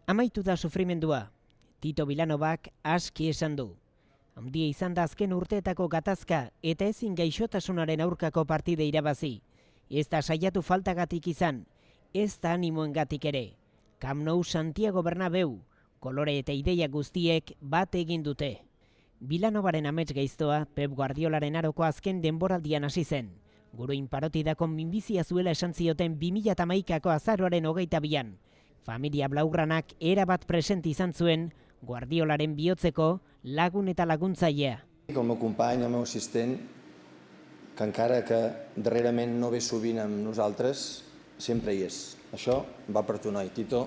Amaitu da sufrimendua. Tito Vilanovak aski esan du. Handia izan da azken urteetako gatazka eta ezin gaixotasunaren aurkako partide irabazi. Ez da saiatu faltagatik izan, ez da animoengatik ere. Camp Nou, Santiago Bernabeu, kolore eta ideia guztiek bat egin dute. Vilanovaren amets gaiztoa Pep Guardiolaren aroko azken denboraldian hasi zen. Guruin parotidako minbizia zuela esan zioten 2011ko azaroaren 22an. Familia blaugranak erabat presente izan zuen Guardiolaren bihotzeko lagun eta laguntzailea. El meu company, el meu assistent, que encara que darrerament no ve sovint amb nosaltres, sempre hi és. Això va per tu, noi, Tito.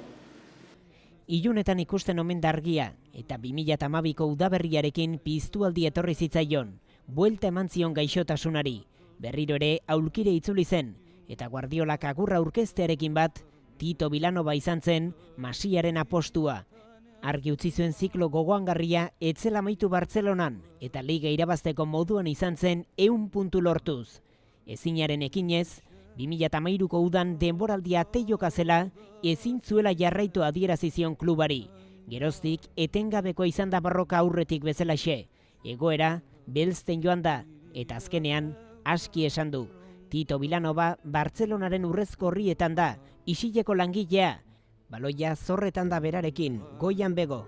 Ilunetan ikusten omen da argia, eta 2012ko udaberriarekin piztualdi etorri zitzaion, buelta eman zion gaixotasunari, berriro ere aulkire itzuli zen, eta Guardiolak agurra aurkeztearekin bat, Tito Vilanova izan zen Masiaren apostua. Argi utzi zuen ziklo gogoangarria etzela amaitu Bartzelonan, eta liga irabazteko moduan izan zen 100 puntu lortuz. Ezinaren ekinez, 2013ko udan denboraldia teioka zela, ezin zuela jarraitu adierazi zion klubari. Geroztik, etengabekoa izan da barroka aurretik bezalaxe. Egoera, belzten joan da, eta azkenean, aski esan du. Tito Vilanova Bartzelonaren urrezko horrietan da, isileko langilea. Baloia zorretan da berarekin, goian bego.